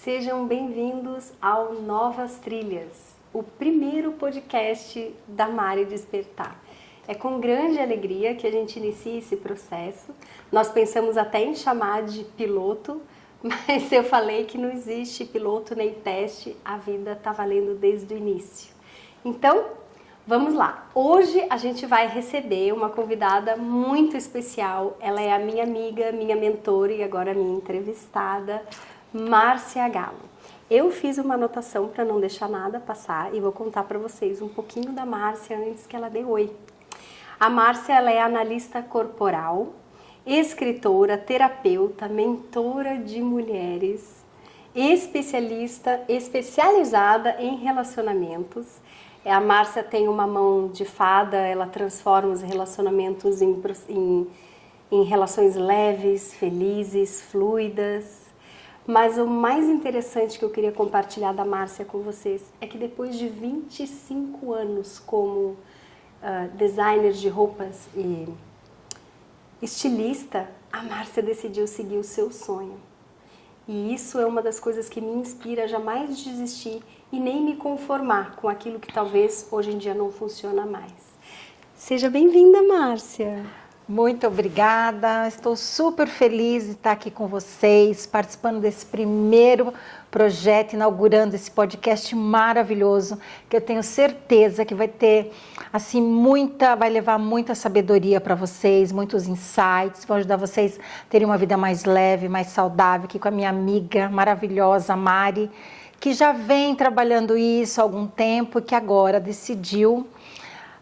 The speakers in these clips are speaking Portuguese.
Sejam bem-vindos ao Novas Trilhas, o primeiro podcast da Mari Despertar. É com grande alegria que a gente inicia esse processo. Nós pensamos até em chamar de piloto, mas eu falei que não existe piloto nem teste, a vida está valendo desde o início. Então, vamos lá. Hoje a gente vai receber uma convidada muito especial. Ela é a minha amiga, minha mentora e agora minha entrevistada, Márcia Galo. Eu fiz uma anotação para não deixar nada passar e vou contar para vocês um pouquinho da Márcia antes que ela dê oi. A Márcia, ela é analista corporal, escritora, terapeuta, mentora de mulheres, especializada em relacionamentos. A Márcia tem uma mão de fada, ela transforma os relacionamentos em relações leves, felizes, fluidas. Mas o mais interessante que eu queria compartilhar da Márcia com vocês é que depois de 25 anos como designer de roupas e estilista, a Márcia decidiu seguir o seu sonho. E isso é uma das coisas que me inspira a jamais desistir e nem me conformar com aquilo que talvez hoje em dia não funciona mais. Seja bem-vinda, Márcia! Muito obrigada, estou super feliz de estar aqui com vocês, participando desse primeiro projeto, inaugurando esse podcast maravilhoso, que eu tenho certeza que vai ter, assim, vai levar muita sabedoria para vocês, muitos insights, vão ajudar vocês a terem uma vida mais leve, mais saudável, aqui com a minha amiga maravilhosa, Mari, que já vem trabalhando isso há algum tempo e que agora decidiu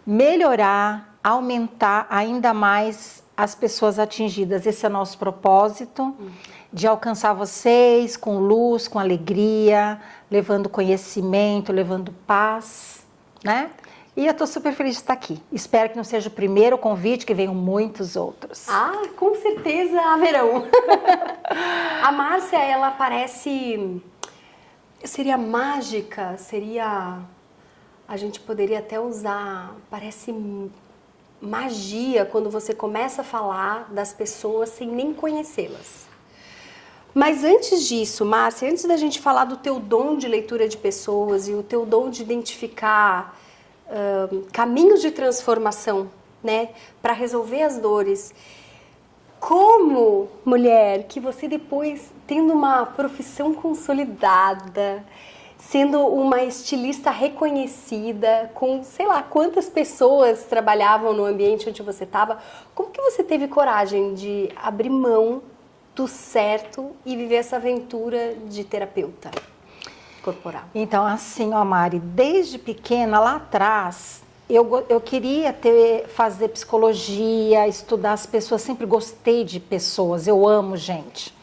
melhorar, aumentar ainda mais as pessoas atingidas. Esse é o nosso propósito, de alcançar vocês com luz, com alegria, levando conhecimento, levando paz, né? E eu estou super feliz de estar aqui. Espero que não seja o primeiro convite, que venham muitos outros. Ah, com certeza haverão. A Márcia, ela parece... Seria mágica, a gente poderia até usar, parece magia quando você começa a falar das pessoas sem nem conhecê-las. Mas antes disso, Márcia, antes da gente falar do teu dom de leitura de pessoas e o teu dom de identificar caminhos de transformação, né, para resolver as dores, como mulher que você depois, tendo uma profissão consolidada, sendo uma estilista reconhecida, com sei lá quantas pessoas trabalhavam no ambiente onde você estava, como que você teve coragem de abrir mão do certo e viver essa aventura de terapeuta corporal? Então, assim, ó, Mari, desde pequena, lá atrás, eu queria fazer psicologia, estudar as pessoas, sempre gostei de pessoas, eu amo gente.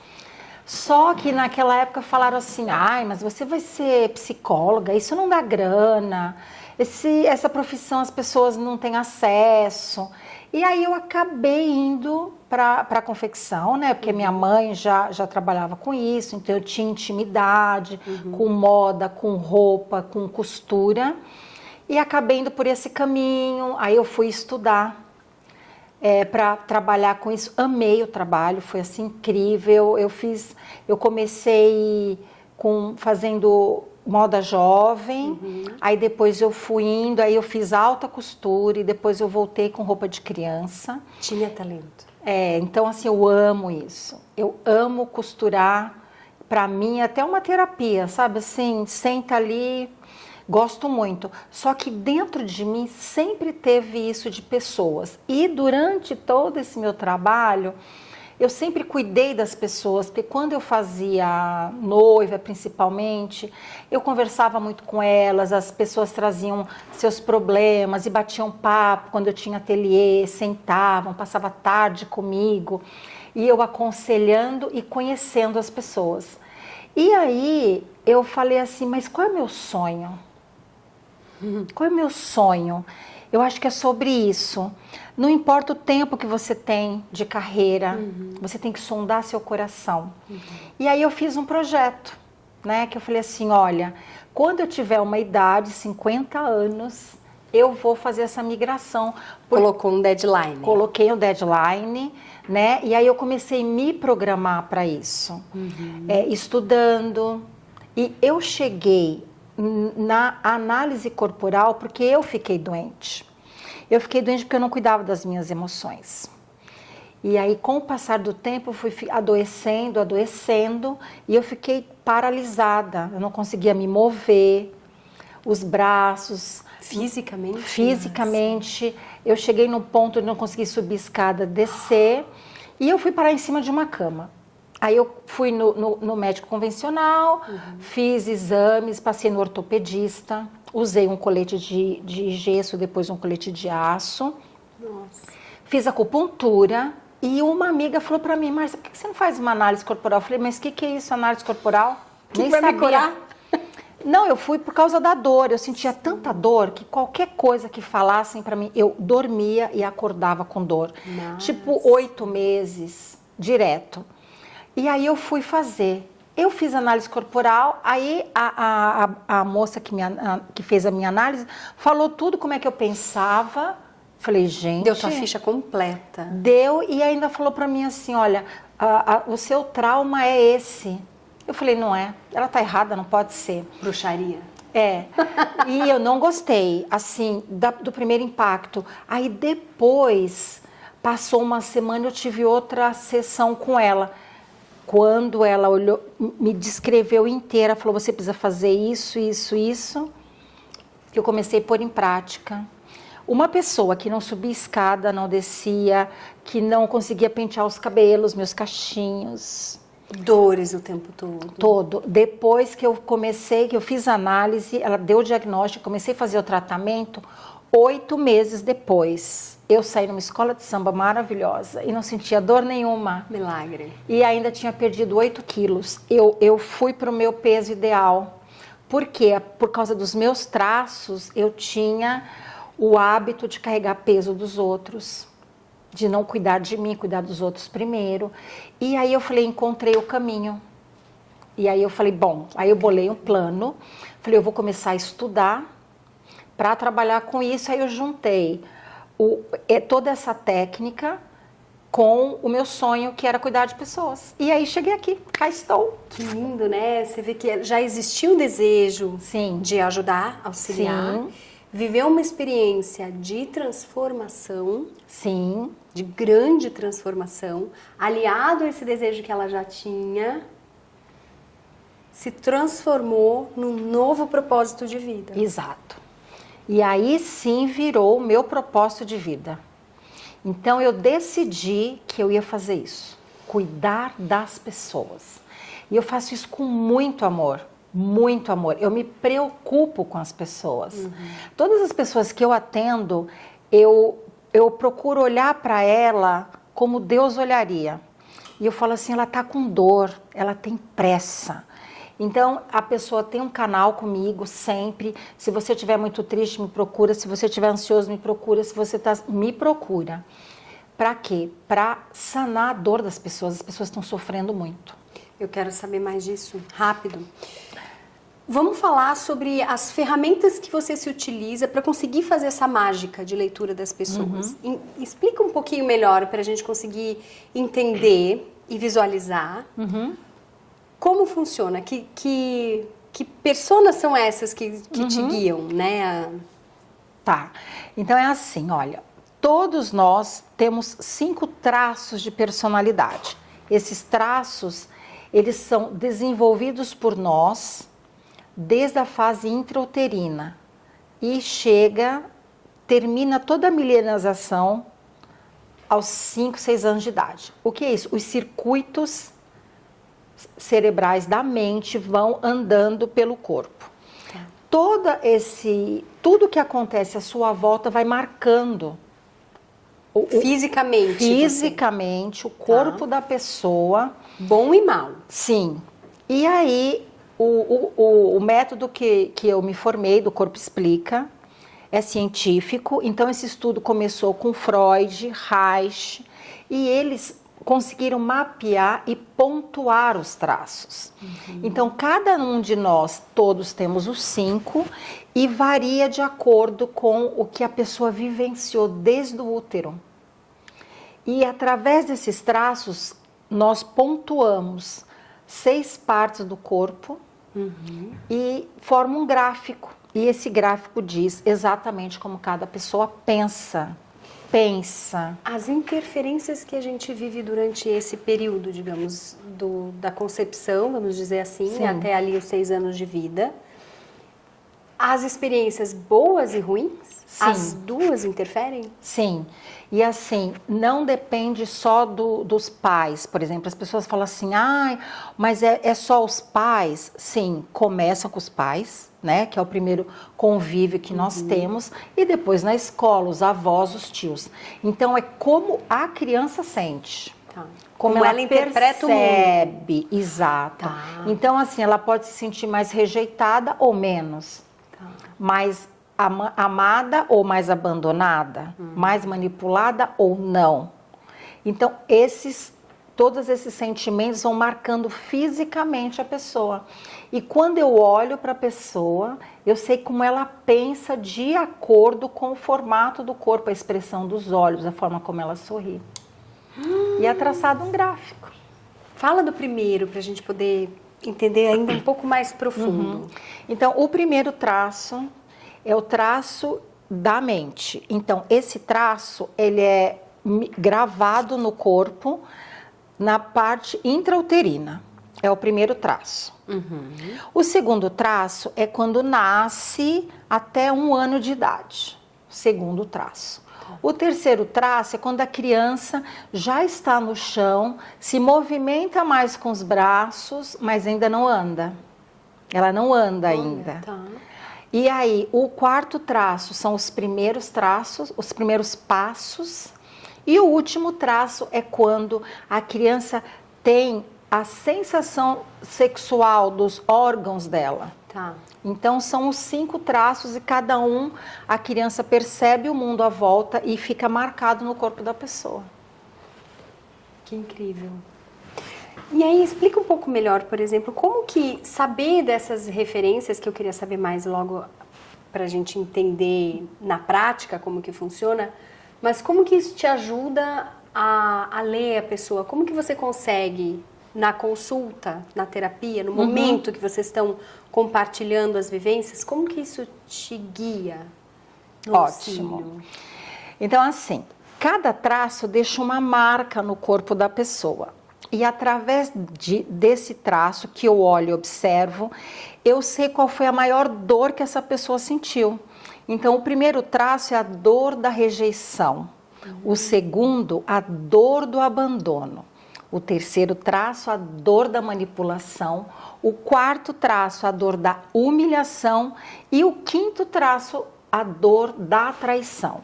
Só que naquela época falaram assim, ai, mas você vai ser psicóloga, isso não dá grana, essa profissão as pessoas não têm acesso. E aí eu acabei indo para a confecção, né? Porque minha mãe já trabalhava com isso, então eu tinha intimidade com moda, com roupa, com costura. E acabei indo por esse caminho, aí eu fui estudar. Para trabalhar com isso, amei o trabalho, foi assim incrível. Eu comecei fazendo moda jovem, aí depois eu fui indo, aí eu fiz alta costura e depois eu voltei com roupa de criança. Tinha talento. Então assim, eu amo isso, eu amo costurar, para mim é até uma terapia, sabe assim, senta ali. Gosto muito, só que dentro de mim sempre teve isso de pessoas. E durante todo esse meu trabalho, eu sempre cuidei das pessoas, porque quando eu fazia noiva, principalmente, eu conversava muito com elas, as pessoas traziam seus problemas e batiam papo quando eu tinha ateliê, sentavam, passavam a tarde comigo, e eu aconselhando e conhecendo as pessoas. E aí eu falei assim, mas qual é o meu sonho? Qual é o meu sonho? Eu acho que é sobre isso. Não importa o tempo que você tem de carreira, você tem que sondar seu coração. E aí eu fiz um projeto, né? Que eu falei assim, olha, quando eu tiver uma idade, 50 anos, eu vou fazer essa migração. Colocou um deadline. Coloquei um deadline, né? E aí eu comecei a me programar para isso. Estudando, E eu cheguei na análise corporal porque eu fiquei doente. Eu fiquei doente porque eu não cuidava das minhas emoções. E aí, com o passar do tempo, eu fui adoecendo, e eu fiquei paralisada. Eu não conseguia me mover, os braços. Fisicamente? Fisicamente. Eu cheguei num ponto de não conseguir subir escada, descer, e eu fui parar em cima de uma cama. Aí eu fui no médico convencional, fiz exames, passei no ortopedista, usei um colete de gesso, depois um colete de aço. Nossa. Fiz acupuntura e uma amiga falou para mim, Márcia, por que você não faz uma análise corporal? Eu falei, mas o que é isso, análise corporal? Nem vai me curar? Não, eu fui por causa da dor. Eu sentia tanta dor que qualquer coisa que falassem para mim, eu dormia e acordava com dor. Nossa. Tipo 8 meses, direto. E aí eu fui fazer. Eu fiz análise corporal, aí a moça que fez a minha análise falou tudo como é que eu pensava. Falei, gente... Deu tua ficha completa. Deu e ainda falou para mim assim, olha, o seu trauma é esse. Eu falei, não é, ela tá errada, não pode ser. Bruxaria. É, e eu não gostei, assim, do primeiro impacto. Aí depois, passou uma semana, eu tive outra sessão com ela. Quando ela olhou, me descreveu inteira, falou, você precisa fazer isso, que eu comecei a pôr em prática. Uma pessoa que não subia escada, não descia, que não conseguia pentear os cabelos, meus cachinhos. Dores o tempo todo. Todo. Depois que eu fiz a análise, ela deu o diagnóstico, comecei a fazer o tratamento, 8 meses depois, eu saí numa escola de samba maravilhosa e não sentia dor nenhuma. Milagre. E ainda tinha perdido 8 quilos. Eu fui para o meu peso ideal. Por quê? Por causa dos meus traços, eu tinha o hábito de carregar peso dos outros, de não cuidar de mim, cuidar dos outros primeiro. E aí eu falei, encontrei o caminho. E aí eu falei, bom, aí eu bolei um plano, falei, eu vou começar a estudar para trabalhar com isso. Aí eu juntei toda essa técnica com o meu sonho, que era cuidar de pessoas. E aí cheguei aqui, cá estou. Que lindo, né? Você vê que já existia um desejo Sim. de ajudar, auxiliar. Sim. Viveu uma experiência de transformação. Sim. De grande transformação, aliado a esse desejo que ela já tinha, se transformou num novo propósito de vida. Exato. E aí sim virou o meu propósito de vida. Então eu decidi que eu ia fazer isso, cuidar das pessoas. E eu faço isso com muito amor, muito amor. Eu me preocupo com as pessoas. Todas as pessoas que eu atendo, eu procuro olhar para ela como Deus olharia. E eu falo assim, ela está com dor, ela tem pressa. Então, a pessoa tem um canal comigo sempre. Se você estiver muito triste, me procura. Se você estiver ansioso, me procura. Se você está... Me procura. Para quê? Para sanar a dor das pessoas. As pessoas estão sofrendo muito. Eu quero saber mais disso, rápido. Vamos falar sobre as ferramentas que você se utiliza para conseguir fazer essa mágica de leitura das pessoas. Explica um pouquinho melhor para a gente conseguir entender e visualizar como funciona, que personas são essas que te guiam, né? Tá, então é assim, olha, todos nós temos 5 traços de personalidade. Esses traços, eles são desenvolvidos por nós desde a fase intrauterina e termina toda a milenização aos 5, 6 anos de idade. O que é isso? Os circuitos cerebrais da mente vão andando pelo corpo. Tudo que acontece à sua volta vai marcando fisicamente o corpo da pessoa. Bom e mal. Sim. E aí o método que eu me formei, do Corpo Explica, é científico. Então esse estudo começou com Freud, Reich, e eles conseguiram mapear e pontuar os traços. Então, cada um de nós, todos temos os 5, e varia de acordo com o que a pessoa vivenciou desde o útero. E através desses traços, nós pontuamos 6 partes do corpo, e forma um gráfico. E esse gráfico diz exatamente como cada pessoa pensa. As interferências que a gente vive durante esse período, digamos, da concepção, vamos dizer assim, Sim. até ali os 6 anos de vida. As experiências boas e ruins, Sim. as duas interferem? Sim, e assim, não depende só dos pais, por exemplo, as pessoas falam assim, mas é só os pais? Sim, começa com os pais, né, que é o primeiro convívio que nós temos, e depois na escola, os avós, os tios. Então, é como a criança sente. Tá. Como ela interpreta o mundo. percebe, exato. Tá. Então, assim, ela pode se sentir mais rejeitada ou menos. Mais amada ou mais abandonada, mais manipulada ou não. Então, todos esses sentimentos vão marcando fisicamente a pessoa. E quando eu olho para a pessoa, eu sei como ela pensa de acordo com o formato do corpo, a expressão dos olhos, a forma como ela sorri. E é traçado um gráfico. Fala do primeiro, para a gente poder entender ainda um pouco mais profundo. Então, o primeiro traço é o traço da mente. Então, esse traço, ele é gravado no corpo, na parte intrauterina. É o primeiro traço. O segundo traço é quando nasce até 1 ano de idade. Segundo traço. O terceiro traço é quando a criança já está no chão, se movimenta mais com os braços, mas ainda não anda. Ela não anda ainda. Tá. E aí, o quarto traço são os primeiros traços, os primeiros passos. E o último traço é quando a criança tem a sensação sexual dos órgãos dela. Tá. Então, são os 5 traços e cada um a criança percebe o mundo à volta e fica marcado no corpo da pessoa. Que incrível. E aí, explica um pouco melhor, por exemplo, como que saber dessas referências, que eu queria saber mais logo para a gente entender na prática como que funciona, mas como que isso te ajuda a ler a pessoa? Como que você consegue, na consulta, na terapia, no momento que vocês estão compartilhando as vivências, como que isso te guia no Ótimo. auxílio? Então, assim, cada traço deixa uma marca no corpo da pessoa. E através desse traço que eu olho e observo, eu sei qual foi a maior dor que essa pessoa sentiu. Então, o primeiro traço é a dor da rejeição. O segundo, a dor do abandono. O terceiro traço, a dor da manipulação. O quarto traço, a dor da humilhação. E o quinto traço, a dor da traição.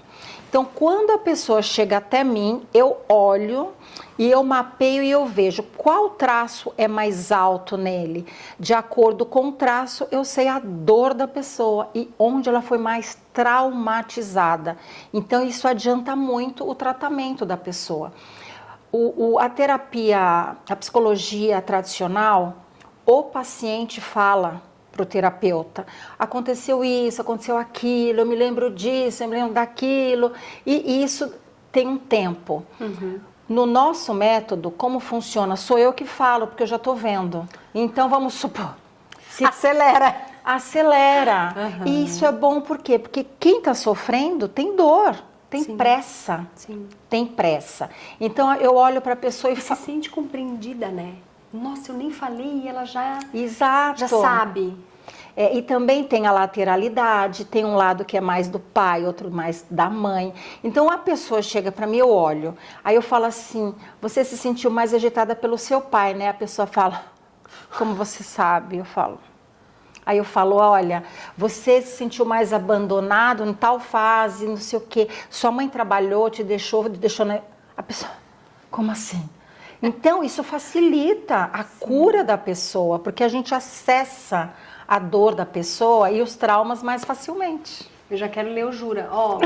Então, quando a pessoa chega até mim, eu olho e eu mapeio e eu vejo qual traço é mais alto nele. De acordo com o traço, eu sei a dor da pessoa e onde ela foi mais traumatizada. Então, isso adianta muito o tratamento da pessoa. A terapia, a psicologia tradicional, o paciente fala para o terapeuta, aconteceu isso, aconteceu aquilo, eu me lembro disso, eu me lembro daquilo, e isso tem um tempo. No nosso método, como funciona? Sou eu que falo, porque eu já estou vendo. Então, vamos supor... Acelera! Acelera. E isso é bom por quê? Porque quem está sofrendo tem dor, tem pressa. Sim. Tem pressa. Então, eu olho para a pessoa e Se falo... sente compreendida, né? Nossa, eu nem falei e ela já Exato. sabe. E também tem a lateralidade, tem um lado que é mais do pai, outro mais da mãe. Então, a pessoa chega para mim, eu olho, aí eu falo assim, você se sentiu mais agitada pelo seu pai, né? A pessoa fala, como você sabe? Eu falo. Aí eu falo, olha, você se sentiu mais abandonado em tal fase, não sei o quê. Sua mãe trabalhou, te deixou na... A pessoa, como assim? Então, isso facilita a cura da pessoa, porque a gente acessa a dor da pessoa e os traumas mais facilmente. Eu já quero ler o Jura. Ó,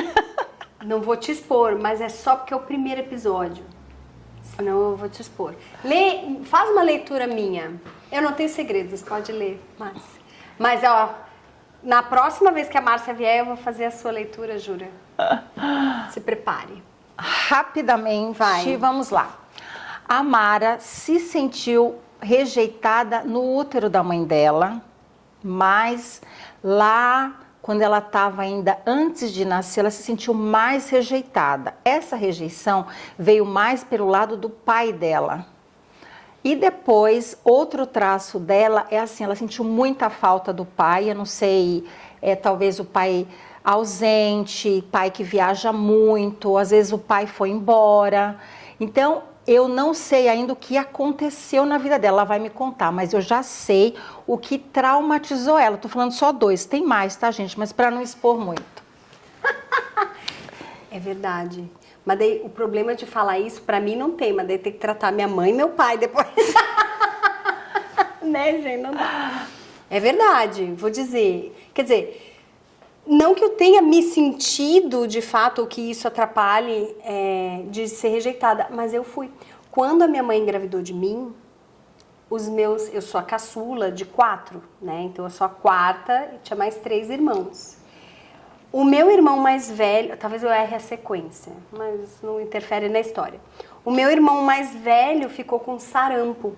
não vou te expor, mas é só porque é o primeiro episódio. Senão eu vou te expor. Faz uma leitura minha. Eu não tenho segredos, pode ler, Márcia. Mas, ó, na próxima vez que a Márcia vier, eu vou fazer a sua leitura, Jura. Se prepare. Rapidamente, vamos lá. A Mara se sentiu rejeitada no útero da mãe dela, Mas lá, quando ela estava ainda antes de nascer, ela se sentiu mais rejeitada. Essa rejeição veio mais pelo lado do pai dela. E depois, outro traço dela é assim, ela sentiu muita falta do pai, eu não sei, talvez o pai ausente, pai que viaja muito, às vezes o pai foi embora. Então, eu não sei ainda o que aconteceu na vida dela, ela vai me contar, mas eu já sei o que traumatizou ela. Tô falando só 2, tem mais, tá, gente? Mas para não expor muito. É verdade. Mas daí o problema de falar isso, pra mim não tem, mas daí tem que tratar minha mãe e meu pai depois. Né, gente? Não dá. É verdade, vou dizer. Quer dizer, não que eu tenha me sentido de fato ou que isso atrapalhe de ser rejeitada, mas eu fui. Quando a minha mãe engravidou de mim, eu sou a caçula de 4, né? Então eu sou a quarta e tinha mais 3 irmãos. O meu irmão mais velho, talvez eu erre a sequência, mas não interfere na história. O meu irmão mais velho ficou com sarampo.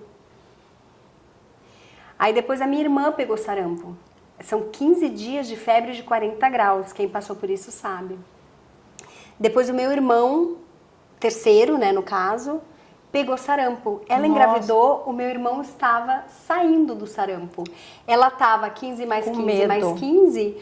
Aí depois a minha irmã pegou sarampo. São 15 dias de febre de 40 graus, quem passou por isso sabe. Depois o meu irmão, terceiro, né, no caso, pegou sarampo. Ela engravidou, o meu irmão estava saindo do sarampo. Ela estava 15 mais 15 mais 15...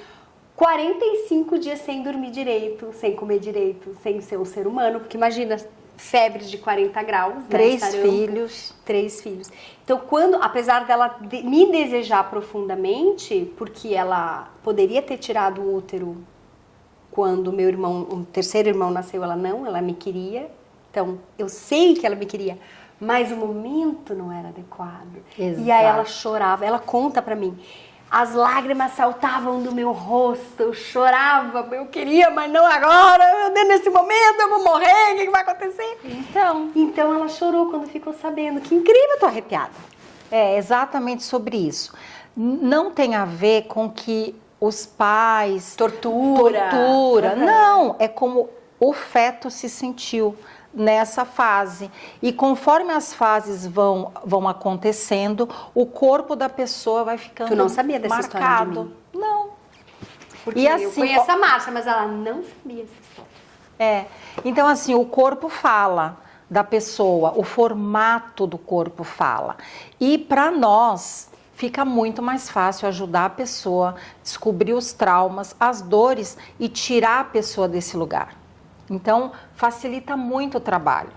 45 dias sem dormir direito, sem comer direito, sem ser um ser humano, porque imagina, febre de 40 graus, 3 né, filhos. 3 filhos. Então, apesar dela me desejar profundamente, porque ela poderia ter tirado o útero quando o terceiro irmão nasceu, ela me queria. Então, eu sei que ela me queria, mas o momento não era adequado. Exato. E aí ela chorava, ela conta pra mim. As lágrimas saltavam do meu rosto, eu chorava, eu queria, mas não agora, meu Deus, nesse momento eu vou morrer, o que vai acontecer? Então ela chorou quando ficou sabendo, que incrível, eu tô arrepiada. É exatamente sobre isso. Não tem a ver com que os pais... Tortura. Uhum. Não, é como o feto se sentiu nessa fase. E conforme as fases vão acontecendo, o corpo da pessoa vai ficando marcado. Tu não sabia dessa história de mim? Não. Porque e assim, eu conheço a Márcia, mas ela não sabia dessa história. Então assim, o corpo fala da pessoa, o formato do corpo fala. E para nós fica muito mais fácil ajudar a pessoa, descobrir os traumas, as dores e tirar a pessoa desse lugar. Então, facilita muito o trabalho.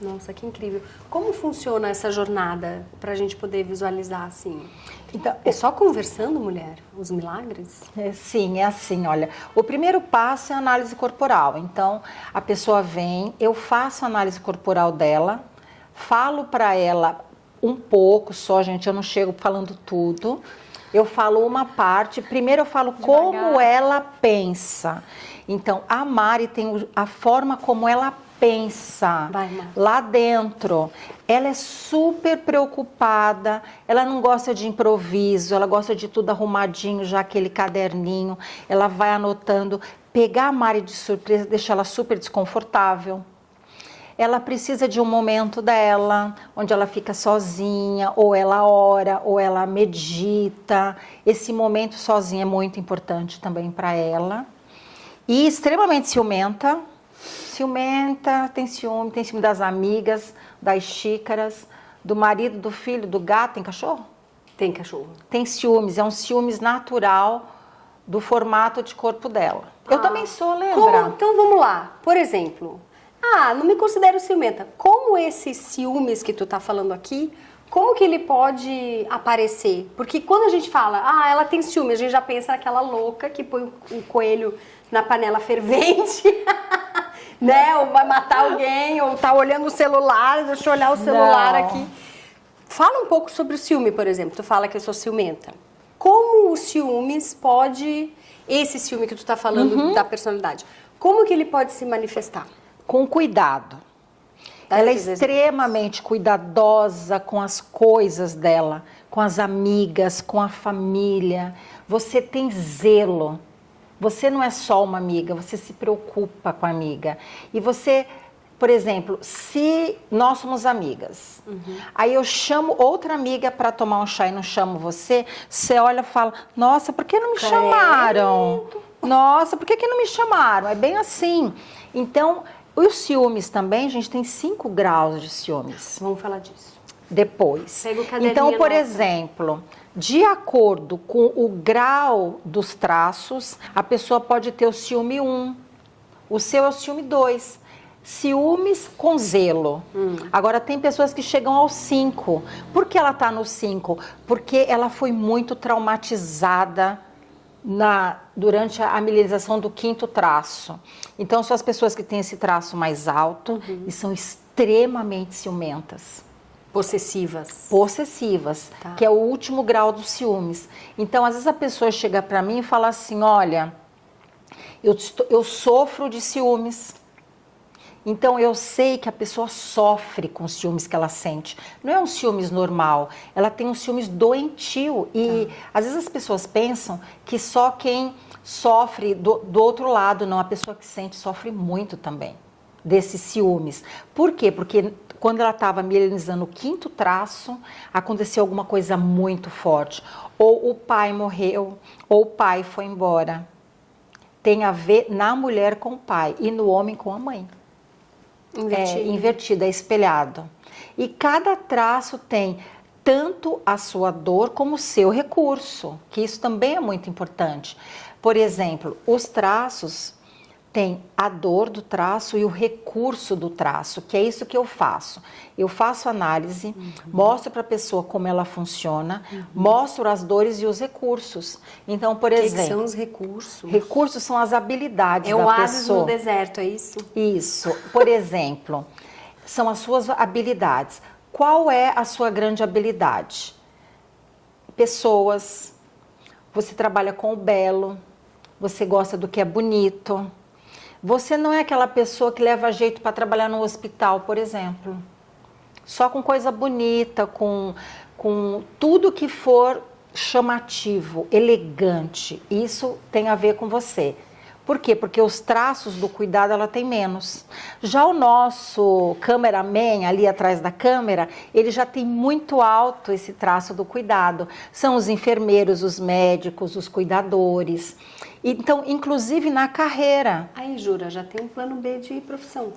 Nossa, que incrível. Como funciona essa jornada para a gente poder visualizar assim? Então, é só conversando, mulher? Os milagres? Sim, é assim, olha. O primeiro passo é a análise corporal. Então, a pessoa vem, eu faço a análise corporal dela, falo para ela um pouco só, gente, eu não chego falando tudo. Eu falo uma parte, primeiro eu falo como ela pensa. Então, a Mari tem a forma como ela pensa lá dentro. Ela é super preocupada, ela não gosta de improviso, ela gosta de tudo arrumadinho, já aquele caderninho. Ela vai anotando. Pegar a Mari de surpresa deixa ela super desconfortável. Ela precisa de um momento dela, onde ela fica sozinha, ou ela ora, ou ela medita. Esse momento sozinha é muito importante também para ela. E extremamente ciumenta, tem ciúme das amigas, das xícaras, do marido, do filho, do gato. Tem cachorro? Tem cachorro. Tem ciúmes, é um ciúmes natural do formato de corpo dela. Eu também sou, lembra? Então vamos lá, por exemplo, não me considero ciumenta. Como esses ciúmes que tu tá falando aqui, como que ele pode aparecer? Porque quando a gente fala, ela tem ciúme, a gente já pensa naquela louca que põe o coelho na panela fervente, né? Ou vai matar alguém, ou tá olhando o celular, deixa eu olhar o celular aqui. Fala um pouco sobre o ciúme, por exemplo. Tu fala que eu sou ciumenta. Como o ciúmes pode, esse ciúme que tu tá falando da personalidade, como que ele pode se manifestar? Com cuidado. Ela é extremamente cuidadosa com as coisas dela, com as amigas, com a família. Você tem zelo. Você não é só uma amiga, você se preocupa com a amiga. E você Por exemplo, se nós somos amigas, aí eu chamo outra amiga para tomar um chá e não chamo você, você olha e fala, nossa, por que não me chamaram? Nossa, por que não me chamaram? É bem assim. Então, os ciúmes também, a gente tem 5 graus de ciúmes. Vamos falar disso. Depois. Pega o caderninho Então, por nota. exemplo, de acordo com o grau dos traços, a pessoa pode ter o ciúme 1, o seu é o ciúme 2. Ciúmes com zelo. Agora, tem pessoas que chegam ao 5. Por que ela está no 5? Porque ela foi muito traumatizada durante a milenização do 5º traço. Então, são as pessoas que têm esse traço mais alto e são extremamente ciumentas. Possessivas, Tá. que é o último grau dos ciúmes. Então, às vezes a pessoa chega para mim e fala assim, olha, eu sofro de ciúmes. Então, eu sei que a pessoa sofre com os ciúmes que ela sente. Não é um ciúmes normal, ela tem um ciúmes doentio. E às vezes as pessoas pensam que só quem sofre do outro lado, não, a pessoa que sente sofre muito também desses ciúmes. Por quê? Porque quando ela estava milenizando o 5º traço, aconteceu alguma coisa muito forte. Ou o pai morreu, ou o pai foi embora. Tem a ver na mulher com o pai e no homem com a mãe. Invertido, é espelhado. E cada traço tem tanto a sua dor como o seu recurso, que isso também é muito importante. Por exemplo, os traços têm a dor do traço e o recurso do traço, que é isso que eu faço. Eu faço análise, mostro para a pessoa como ela funciona, mostro as dores e os recursos. Então, por exemplo... O que são os recursos? Recursos são as habilidades da É o pessoa. oásis no deserto, é isso? Isso. Por exemplo, são as suas habilidades. Qual é a sua grande habilidade? Pessoas. Você trabalha com o belo. Você gosta do que é bonito. Você não é aquela pessoa que leva jeito para trabalhar no hospital, por exemplo. Só com coisa bonita, com tudo que for chamativo, elegante. Isso tem a ver com você. Por quê? Porque os traços do cuidado ela tem menos. Já o nosso cameraman ali atrás da câmera, ele já tem muito alto esse traço do cuidado. São os enfermeiros, os médicos, os cuidadores. Então, inclusive na carreira. Aí, Jura, já tem um plano B de profissão.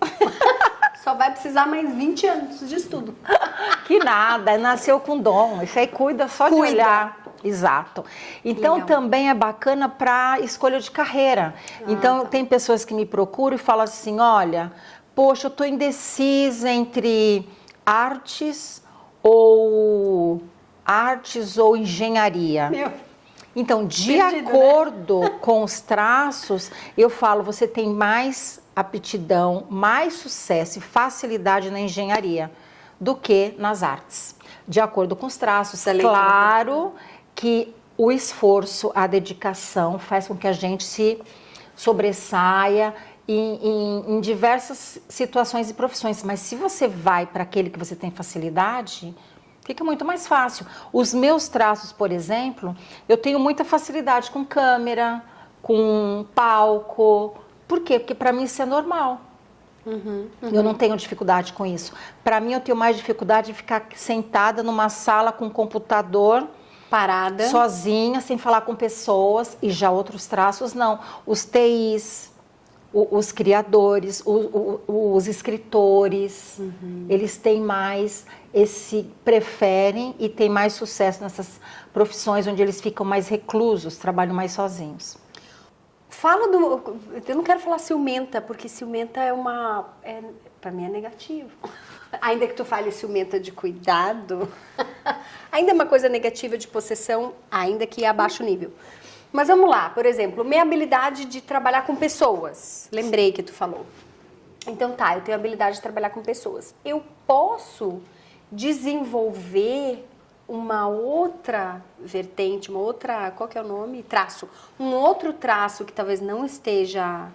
Só vai precisar mais 20 anos de estudo. Que nada, nasceu com dom. Isso aí cuida só de olhar. Exato. Então, Legal. também é bacana para escolha de carreira. Então, tem pessoas que me procuram e falam assim, olha, poxa, eu estou indecisa entre artes ou engenharia. Meu, Então, de perdido, acordo com os traços, eu falo, você tem mais aptidão, mais sucesso e facilidade na engenharia do que nas artes. De acordo com os traços. Claro que o esforço, a dedicação faz com que a gente se sobressaia em diversas situações e profissões. Mas se você vai para aquele que você tem facilidade, fica muito mais fácil. Os meus traços, por exemplo, eu tenho muita facilidade com câmera, com palco. Por quê? Porque para mim isso é normal. Eu não tenho dificuldade com isso. Para mim, eu tenho mais dificuldade de ficar sentada numa sala com um computador, parada, sozinha, sem falar com pessoas. E já outros traços, não. Os TIs, os criadores, os escritores, eles têm mais preferem e têm mais sucesso nessas profissões onde eles ficam mais reclusos, trabalham mais sozinhos. eu não quero falar ciumenta, porque ciumenta para mim é negativo. Ainda que tu fale ciumenta de cuidado, ainda é uma coisa negativa de possessão, ainda que a baixo nível. Mas vamos lá, por exemplo, minha habilidade de trabalhar com pessoas. Lembrei que tu falou. Então tá, eu tenho a habilidade de trabalhar com pessoas. Eu posso desenvolver uma outra vertente, qual que é o nome? Traço. Um outro traço que talvez não esteja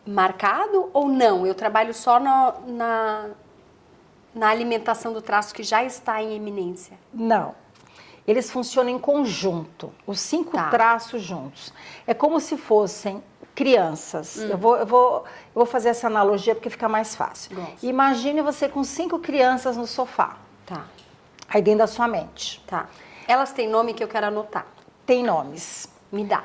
marcado ou não? Eu trabalho só na alimentação do traço que já está em eminência? Não. eles funcionam em conjunto, os 5 traços juntos. É como se fossem crianças. Eu vou fazer essa analogia porque fica mais fácil. Gosto. Imagine você com 5 crianças no sofá. Tá. Aí dentro da sua mente. Tá. Elas têm nome que eu quero anotar. Tem nomes. Me dá.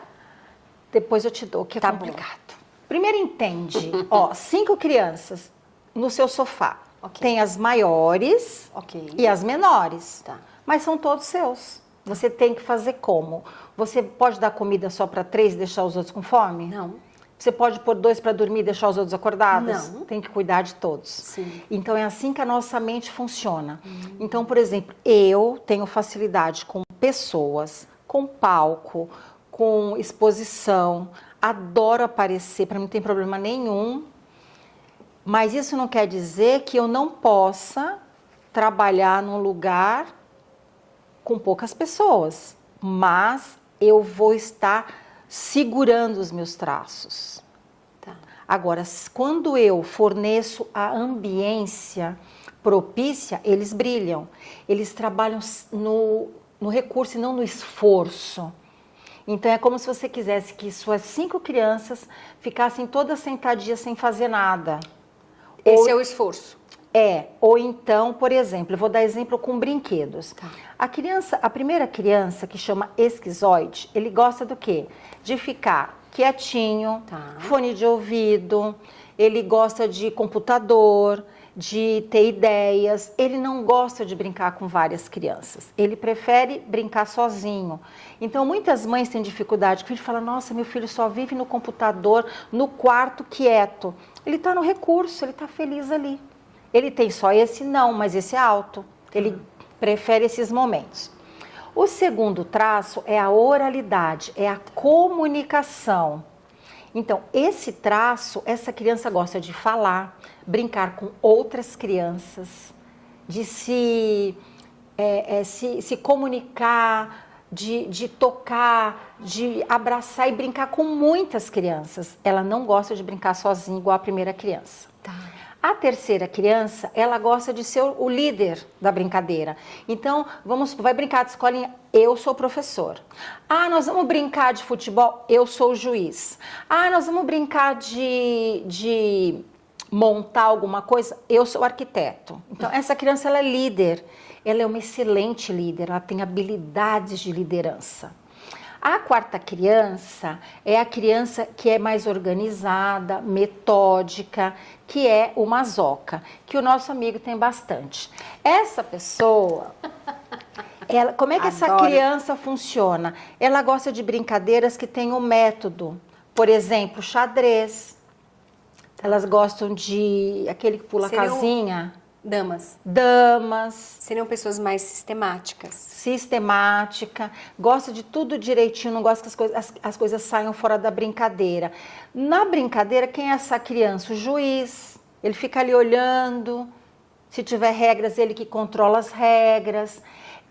Depois eu te dou, que é Tá complicado. Primeiro entende, 5 crianças no seu sofá. Ok. Tem as maiores Ok. e as menores. Tá. Mas são todos seus. Você tem que fazer como? Você pode dar comida só para 3 e deixar os outros com fome? Não. Você pode pôr 2 para dormir e deixar os outros acordados? Não. Tem que cuidar de todos. Sim. Então é assim que a nossa mente funciona. Então, por exemplo, eu tenho facilidade com pessoas, com palco, com exposição, adoro aparecer, para mim não tem problema nenhum. Mas isso não quer dizer que eu não possa trabalhar num lugar com poucas pessoas, mas eu vou estar segurando os meus traços. Tá. Agora, quando eu forneço a ambiência propícia, eles brilham. Eles trabalham no recurso e não no esforço. Então, é como se você quisesse que suas 5 crianças ficassem todas sentadinhas sem fazer nada. Esse é o esforço. Ou então, por exemplo, eu vou dar exemplo com brinquedos. Tá. A primeira criança, que chama esquizoide, ele gosta do quê? De ficar quietinho, Tá. fone de ouvido, ele gosta de computador, de ter ideias. Ele não gosta de brincar com várias crianças. Ele prefere brincar sozinho. Então, muitas mães têm dificuldade. O filho fala, nossa, meu filho só vive no computador, no quarto, quieto. Ele está no recurso, ele está feliz ali. Ele tem só esse não, mas esse é alto. Ele prefere esses momentos. O segundo traço é a oralidade, é a comunicação. Então, esse traço, essa criança gosta de falar, brincar com outras crianças, de se comunicar, de tocar, de abraçar e brincar com muitas crianças. Ela não gosta de brincar sozinha, igual a primeira criança. Tá. A terceira criança, ela gosta de ser o líder da brincadeira. Então, vai brincar de escolinha? Eu sou o professor. Ah, nós vamos brincar de futebol? Eu sou o juiz. Ah, nós vamos brincar de montar alguma coisa? Eu sou o arquiteto. Então, essa criança, ela é líder. Ela é uma excelente líder, ela tem habilidades de liderança. A quarta criança é a criança que é mais organizada, metódica, que é o masoca, que o nosso amigo tem bastante. Essa pessoa, como é que essa criança funciona? Ela gosta de brincadeiras que tenham método. Por exemplo, xadrez. Elas gostam de aquele que pula casinha. Damas. Seriam pessoas mais sistemáticas. Sistemática, gosta de tudo direitinho, não gosta que as coisas saiam fora da brincadeira. Na brincadeira, quem é essa criança? O juiz. Ele fica ali olhando, se tiver regras, ele que controla as regras.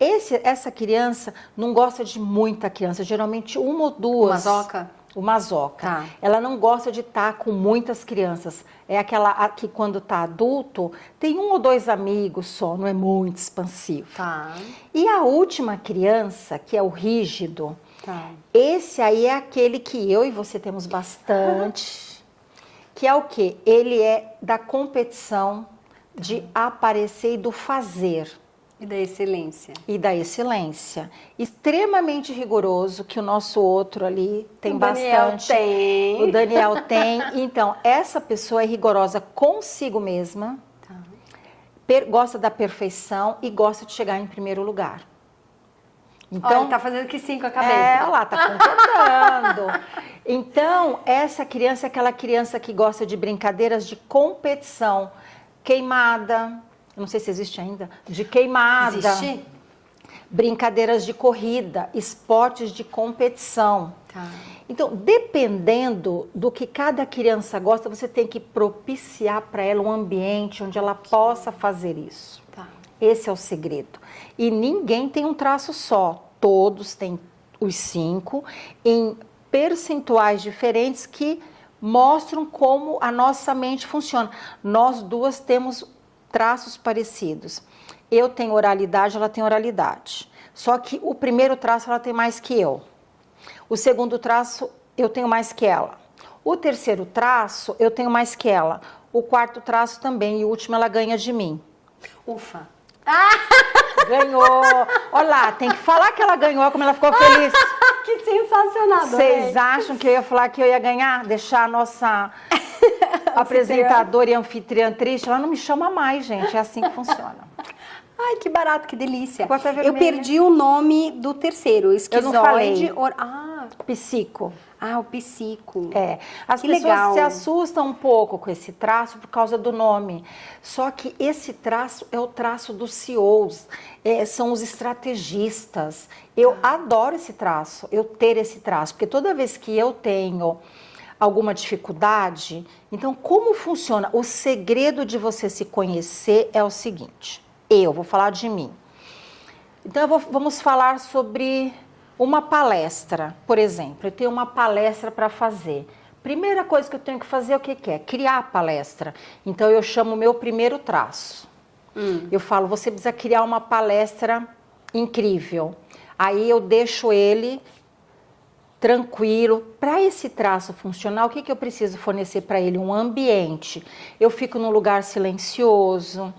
Essa criança não gosta de muita criança, geralmente uma ou duas. Masoca? O masoca. Tá. Ela não gosta de estar com muitas crianças. É aquela que quando está adulto, tem 1 ou 2 amigos só, não é muito expansivo. Tá. E a última criança, que é o rígido, Tá. esse aí é aquele que eu e você temos bastante, que é o quê? Ele é da competição, de aparecer e do fazer. E da excelência. E da excelência. Extremamente rigoroso, que o nosso outro ali tem bastante. O Daniel tem. Então, essa pessoa é rigorosa consigo mesma, gosta da perfeição e gosta de chegar em primeiro lugar. Então, ele tá fazendo que sim com a cabeça. Ela tá concordando. Então, essa criança é aquela criança que gosta de brincadeiras de competição. Queimada. Eu não sei se existe ainda, de queimada, existe? Brincadeiras de corrida, esportes de competição. Tá. Então, dependendo do que cada criança gosta, você tem que propiciar para ela um ambiente onde ela possa fazer isso. Tá. Esse é o segredo. E ninguém tem um traço só, todos têm os 5 em percentuais diferentes que mostram como a nossa mente funciona. Nós duas temos traços parecidos. Eu tenho oralidade, ela tem oralidade. Só que o primeiro traço ela tem mais que eu. O segundo traço eu tenho mais que ela. O terceiro traço eu tenho mais que ela. O quarto traço também. E o último ela ganha de mim. Ufa. Ganhou. Olha lá, tem que falar que ela ganhou, como ela ficou feliz. Que sensacional. Vocês acham que eu ia falar que eu ia ganhar? Deixar a nossa apresentadora e anfitriã triste? Ela não me chama mais, gente. É assim que funciona. Ai, que barato, que delícia. Ficou até Eu vermelha. perdi o nome do terceiro, esquizoide. Eu não falei. Psico. O psico. É. As Que pessoas legal. se assustam um pouco com esse traço por causa do nome. Só que esse traço é o traço dos CEOs, são os estrategistas. Eu adoro esse traço, eu ter esse traço, porque toda vez que eu tenho alguma dificuldade, então como funciona? O segredo de você se conhecer é o seguinte, eu vou falar de mim. Então vamos falar sobre uma palestra, por exemplo. Eu tenho uma palestra para fazer. Primeira coisa que eu tenho que fazer é o que é? Criar a palestra. Então eu chamo o meu primeiro traço. Eu falo, você precisa criar uma palestra incrível. Aí eu deixo ele tranquilo. Para esse traço funcionar, o que eu preciso fornecer para ele? Um ambiente. Eu fico num lugar silencioso,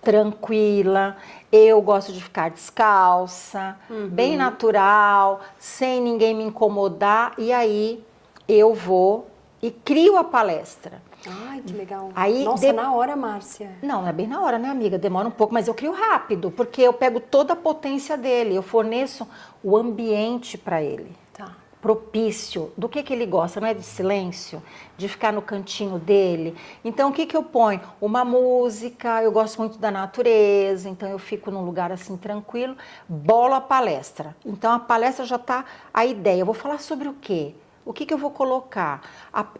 tranquila, eu gosto de ficar descalça, bem natural, sem ninguém me incomodar, e aí eu vou e crio a palestra. Ai, que legal. Aí, Nossa, na hora, Márcia. Não é bem na hora, né, amiga? Demora um pouco, mas eu crio rápido, porque eu pego toda a potência dele, eu forneço o ambiente para ele. Tá. Propício, do que ele gosta, não é de silêncio, de ficar no cantinho dele. Então, o que eu ponho? Uma música, eu gosto muito da natureza, então eu fico num lugar assim tranquilo, bolo a palestra. Então, a palestra já está a ideia. Eu vou falar sobre o quê? O que eu vou colocar?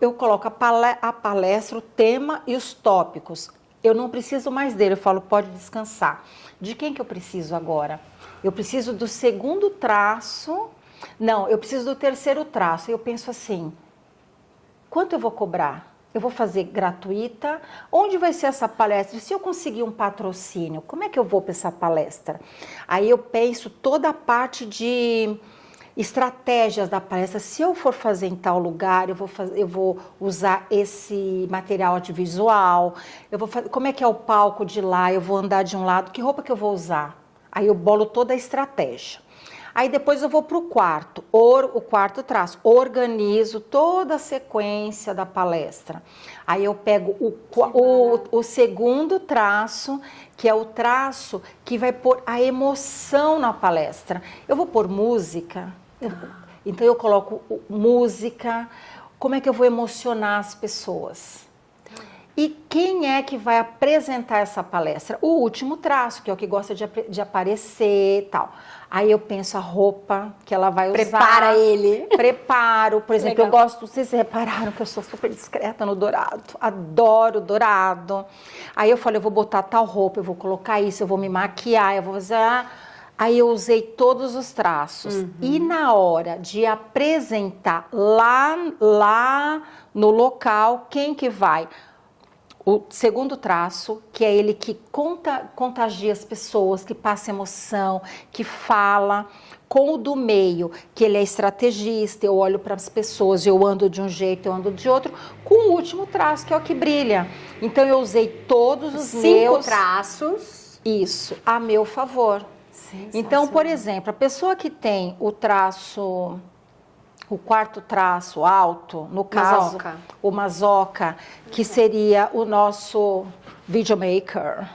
Eu coloco a palestra, o tema e os tópicos. Eu não preciso mais dele, eu falo, pode descansar. De quem que eu preciso agora? Eu preciso do segundo traço. Não, eu preciso do terceiro traço. Eu penso assim, quanto eu vou cobrar? Eu vou fazer gratuita? Onde vai ser essa palestra? Se eu conseguir um patrocínio, como é que eu vou para essa palestra? Aí eu penso toda a parte de estratégias da palestra. Se eu for fazer em tal lugar, eu vou usar esse material audiovisual. Como é que é o palco de lá? Eu vou andar de um lado. Que roupa que eu vou usar? Aí eu bolo toda a estratégia. Aí depois eu vou para o quarto traço, organizo toda a sequência da palestra. Aí eu pego o segundo traço, que é o traço que vai pôr a emoção na palestra. Eu vou pôr música, então eu coloco música, como é que eu vou emocionar as pessoas? E quem é que vai apresentar essa palestra? O último traço, que é o que gosta de aparecer e tal. Aí eu penso a roupa que ela vai usar. Prepara ele. Preparo. Por exemplo, Legal. eu gosto, não sei se vocês repararam que eu sou super discreta no dourado. Adoro dourado. Aí eu falei, eu vou botar tal roupa, eu vou colocar isso, eu vou me maquiar, eu vou usar... Aí eu usei todos os traços. E na hora de apresentar lá no local, quem que vai? O segundo traço, que é ele que contagia as pessoas, que passa emoção, que fala, com o do meio, que ele é estrategista, eu olho para as pessoas, eu ando de um jeito, eu ando de outro, com o último traço, que é o que brilha. Então eu usei todos os 5 traços. Isso, a meu favor. Então, por exemplo, a pessoa que tem o traço... O quarto traço alto, no caso, o mazoca, que seria o nosso videomaker.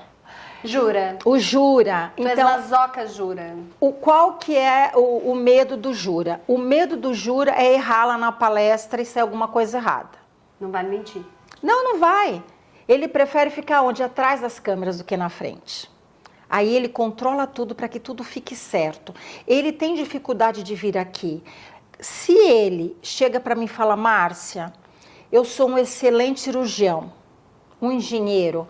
Jura? O jura. Tu és mazoca, jura. Qual que é o medo do jura? O medo do jura é errar lá na palestra e sair alguma coisa errada. Não vai mentir. Não vai. Ele prefere ficar onde? Atrás das câmeras do que na frente. Aí ele controla tudo para que tudo fique certo. Ele tem dificuldade de vir aqui. Se ele chega para mim e fala, Márcia, eu sou um excelente cirurgião, um engenheiro,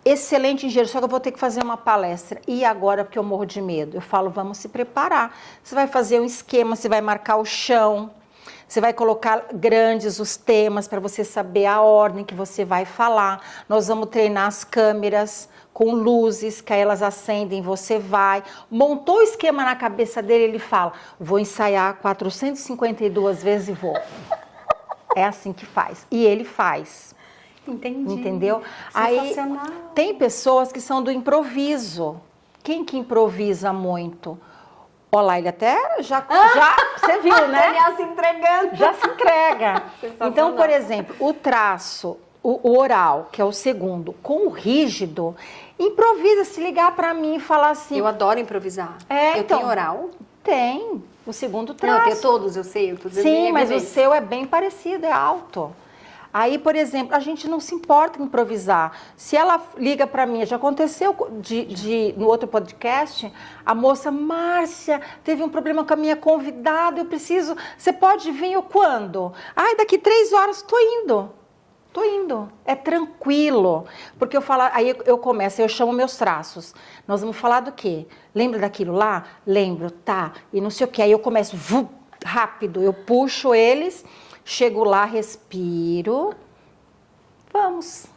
excelente engenheiro, só que eu vou ter que fazer uma palestra. E agora, porque eu morro de medo? Eu falo, vamos se preparar. Você vai fazer um esquema, você vai marcar o chão, Você vai colocar grandes os temas para você saber a ordem que você vai falar. Nós vamos treinar as câmeras com luzes, que aí elas acendem, você vai. Montou o esquema na cabeça dele, ele fala, vou ensaiar 452 vezes e vou. É assim que faz. E ele faz. Entendi. Entendeu? Aí tem pessoas que são do improviso. Quem que improvisa muito? Olha lá, ele até já você viu, né? Já se entregando. Já se entrega. Então, por exemplo, o traço, o oral, que é o segundo, com o rígido, improvisa, se ligar para mim e falar assim. Eu adoro improvisar. Eu tenho oral? Tem. O segundo traço. Não, eu tenho todos, eu sei. Sim, mas o seu é bem parecido, é alto. Aí, por exemplo, a gente não se importa em improvisar. Se ela liga para mim, já aconteceu no outro podcast, a moça, Márcia, teve um problema com a minha convidada, eu preciso, você pode vir ou quando? Ai, daqui 3 horas, tô indo. É tranquilo. Porque eu falo, aí eu começo, eu chamo meus traços. Nós vamos falar do quê? Lembra daquilo lá? Lembro, tá. E não sei o quê. Aí eu começo, rápido, eu puxo eles... Chego lá, respiro, vamos,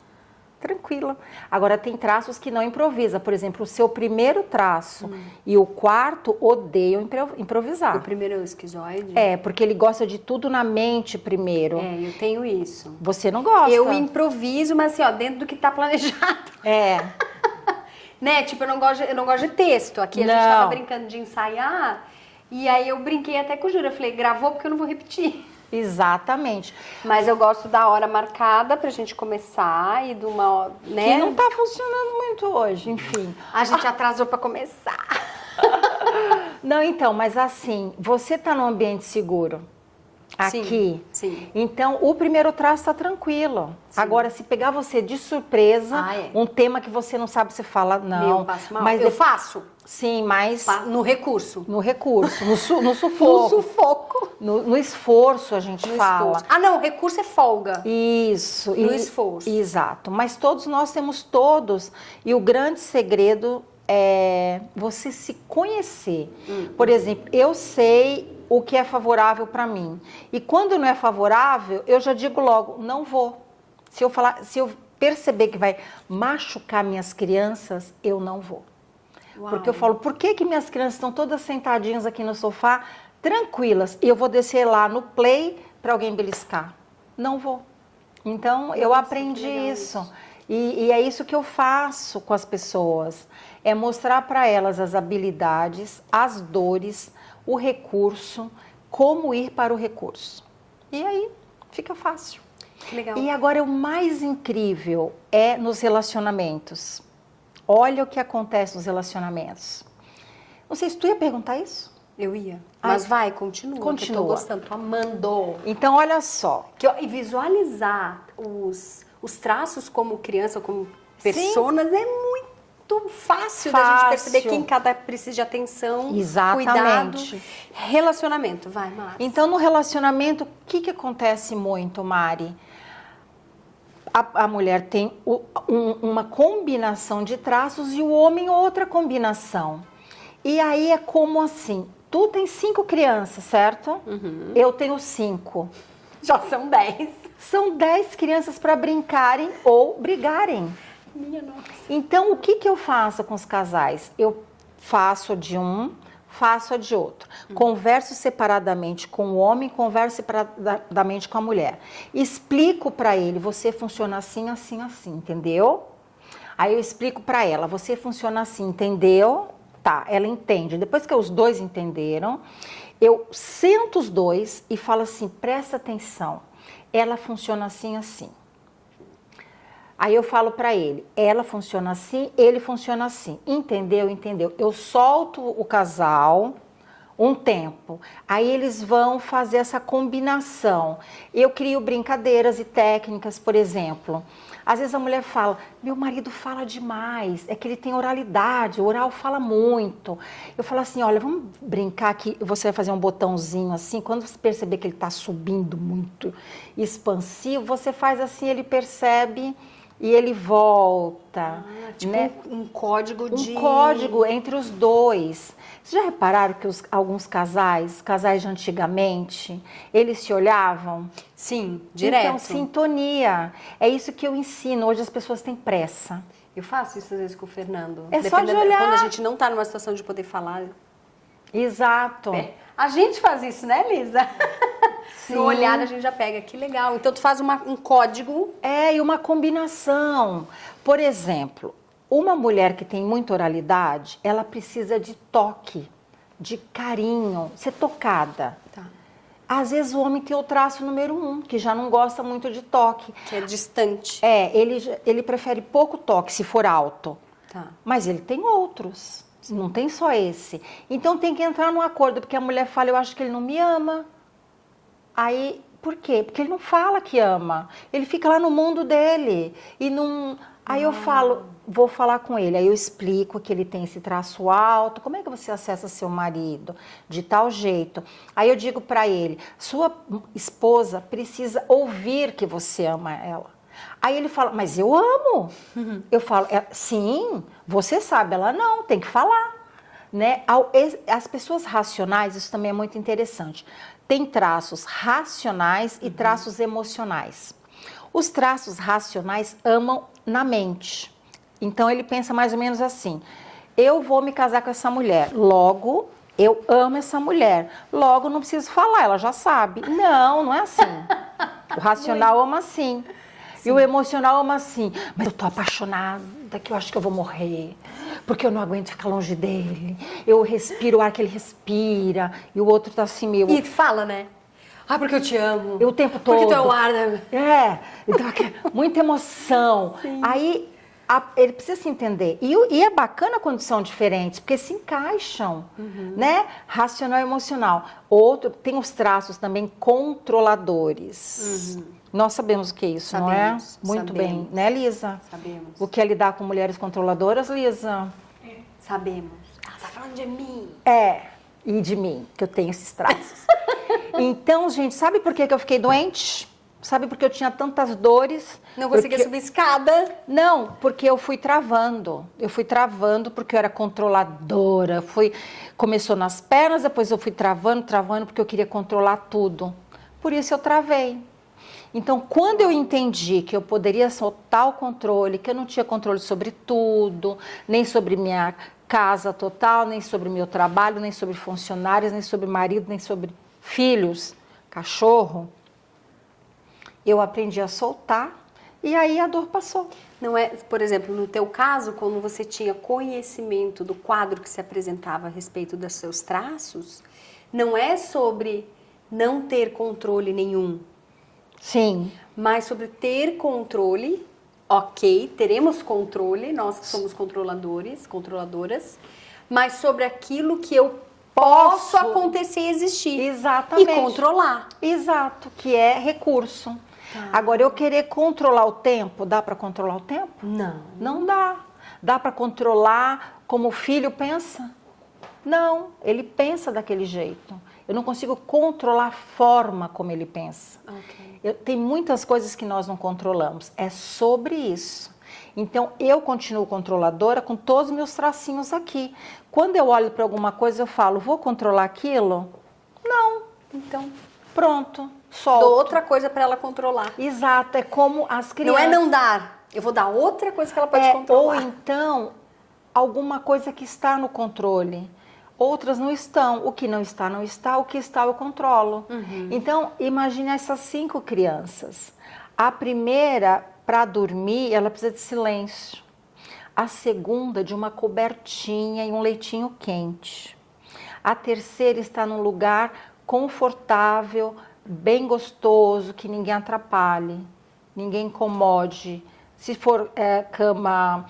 tranquila. Agora, tem traços que não improvisa. Por exemplo, o seu primeiro traço e o quarto odeiam improvisar. O primeiro é o esquizoide? É, porque ele gosta de tudo na mente primeiro. É, eu tenho isso. Você não gosta? Eu improviso, mas assim, ó, dentro do que tá planejado. É. Né, tipo, eu não gosto de texto. Aqui a gente tava brincando de ensaiar, e aí eu brinquei até com o Júlio. Eu falei, gravou porque eu não vou repetir. Exatamente. Mas eu gosto da hora marcada pra gente começar e de uma, né? Que não tá funcionando muito hoje, enfim. A gente atrasou pra começar. Não, então, mas assim, você tá num ambiente seguro. Aqui. Sim. Então, o primeiro traço tá tranquilo. Sim. Agora, se pegar você de surpresa, um tema que você não sabe, você fala, não. Eu passo mal. Mas eu faço. Sim, mas... No recurso. No recurso, no sufoco. No sufoco. No esforço, a gente fala. Esforço. Ah, não, recurso é folga. Isso. No esforço. Exato. Mas todos nós temos todos. E o grande segredo é você se conhecer. Por exemplo, eu sei o que é favorável para mim. E quando não é favorável, eu já digo logo, não vou. Se eu perceber que vai machucar minhas crianças, eu não vou. Uau. Porque eu falo, por que minhas crianças estão todas sentadinhas aqui no sofá, tranquilas, e eu vou descer lá no play para alguém beliscar? Não vou. Então, eu aprendi isso. E é isso que eu faço com as pessoas. É mostrar para elas as habilidades, as dores, o recurso, como ir para o recurso. E aí, fica fácil. Que legal. E agora, o mais incrível é nos relacionamentos. Olha o que acontece nos relacionamentos. Não sei se tu ia perguntar isso. Eu ia. Mas vai, continua. Continua. Eu tô gostando, tô amando. Então, olha só. E visualizar os traços como criança, como personas, é muito fácil da gente perceber quem cada precisa de atenção, cuidado. Relacionamento, vai, Márcia. Então, no relacionamento, o que acontece muito, Mari? A mulher tem uma combinação de traços e o homem outra combinação. E aí é como assim, tu tem 5 crianças, certo? Uhum. Eu tenho 5. Já são 10. São 10 crianças para brincarem ou brigarem. Minha nossa. Então, o que eu faço com os casais? Eu faço de um, faço a de outro. Converso separadamente com o homem, converso separadamente com a mulher. Explico para ele, você funciona assim, assim, assim, entendeu? Aí eu explico para ela, você funciona assim, entendeu? Tá, ela entende. Depois que os dois entenderam, eu sento os dois e falo assim, presta atenção, ela funciona assim, assim. Aí eu falo para ele, ela funciona assim, ele funciona assim. Entendeu? Entendeu. Eu solto o casal um tempo. Aí eles vão fazer essa combinação. Eu crio brincadeiras e técnicas, por exemplo. Às vezes a mulher fala, meu marido fala demais, é que ele tem oralidade, o oral fala muito. Eu falo assim, olha, vamos brincar aqui, você vai fazer um botãozinho assim, quando você perceber que ele está subindo muito expansivo, você faz assim, ele percebe e ele volta. Tipo né? um código de... Um código entre os dois. Vocês já repararam que alguns casais de antigamente, eles se olhavam? Sim, direto. Então, sintonia. É isso que eu ensino. Hoje as pessoas têm pressa. Eu faço isso às vezes com o Fernando. É só de olhar. Quando a gente não tá numa situação de poder falar. Exato. A gente faz isso, né, Lisa? Sim. No olhar a gente já pega. Que legal. Então tu faz um código. E uma combinação. Por exemplo, uma mulher que tem muita oralidade, ela precisa de toque, de carinho, ser tocada. Tá. Às vezes o homem tem o traço número 1, que já não gosta muito de toque. Que é distante. Ele prefere pouco toque, se for alto. Tá. Mas ele tem outros, não tem só esse. Então tem que entrar num acordo, porque a mulher fala, eu acho que ele não me ama. Aí, por quê? Porque ele não fala que ama. Ele fica lá no mundo dele. E não... Aí eu falo, vou falar com ele. Aí eu explico que ele tem esse traço alto. Como é que você acessa seu marido? De tal jeito. Aí eu digo para ele, sua esposa precisa ouvir que você ama ela. Aí ele fala, mas eu amo. Eu falo, sim, você sabe. Ela não, tem que falar. Né? As pessoas racionais, isso também é muito interessante. Tem traços racionais e traços emocionais. Os traços racionais amam na mente. Então ele pensa mais ou menos assim: eu vou me casar com essa mulher, logo eu amo essa mulher, logo não preciso falar, ela já sabe. Não, não é assim. O racional ama assim. Sim. E o emocional ama assim: mas eu tô apaixonada, que eu acho que eu vou morrer, porque eu não aguento ficar longe dele. Eu respiro o ar que ele respira, e o outro tá assim meio... E fala, né? Ah, porque eu te amo. O tempo todo. Porque tu é o ar, né? Então, muita emoção. Sim. Aí ele precisa se entender. E é bacana quando são diferentes, porque se encaixam, né? Racional e emocional. Outro, tem os traços também controladores. Nós sabemos o que é isso, não é? Muito bem, né, Lisa? Sabemos. O que é lidar com mulheres controladoras, Lisa? Sabemos. Ela tá falando de mim. E de mim, que eu tenho esses traços. Então, gente, sabe por que eu fiquei doente? Sabe por que eu tinha tantas dores? Não conseguia subir escada? Não, porque eu fui travando. Eu fui travando porque eu era controladora. Começou nas pernas, depois eu fui travando, porque eu queria controlar tudo. Por isso eu travei. Então, quando eu entendi que eu poderia soltar o controle, que eu não tinha controle sobre tudo, nem sobre minha casa total, nem sobre meu trabalho, nem sobre funcionários, nem sobre marido, nem sobre filhos, cachorro, eu aprendi a soltar e aí a dor passou. Não é, por exemplo, no teu caso, quando você tinha conhecimento do quadro que se apresentava a respeito dos seus traços, não é sobre não ter controle nenhum. Sim. Mas sobre ter controle, ok, teremos controle, nós que somos controladoras, mas sobre aquilo que eu posso acontecer e existir. Exatamente. E controlar. Exato, que é recurso. Tá. Agora, eu querer controlar o tempo, dá para controlar o tempo? Não. Não dá. Dá para controlar como o filho pensa? Não, ele pensa daquele jeito. Eu não consigo controlar a forma como ele pensa. Okay. Tem muitas coisas que nós não controlamos. É sobre isso. Então, eu continuo controladora com todos os meus tracinhos aqui. Quando eu olho para alguma coisa, eu falo, vou controlar aquilo? Não. Então, pronto, solto. Dou outra coisa para ela controlar. Exato, é como as crianças... Não é não dar, eu vou dar outra coisa que ela pode controlar. Ou então, alguma coisa que está no controle. Outras não estão. O que não está, não está. O que está, eu controlo. Então, imagine essas 5 crianças. A primeira... Para dormir, ela precisa de silêncio. A segunda, de uma cobertinha e um leitinho quente. A terceira está num lugar confortável, bem gostoso, que ninguém atrapalhe, ninguém incomode. Se for cama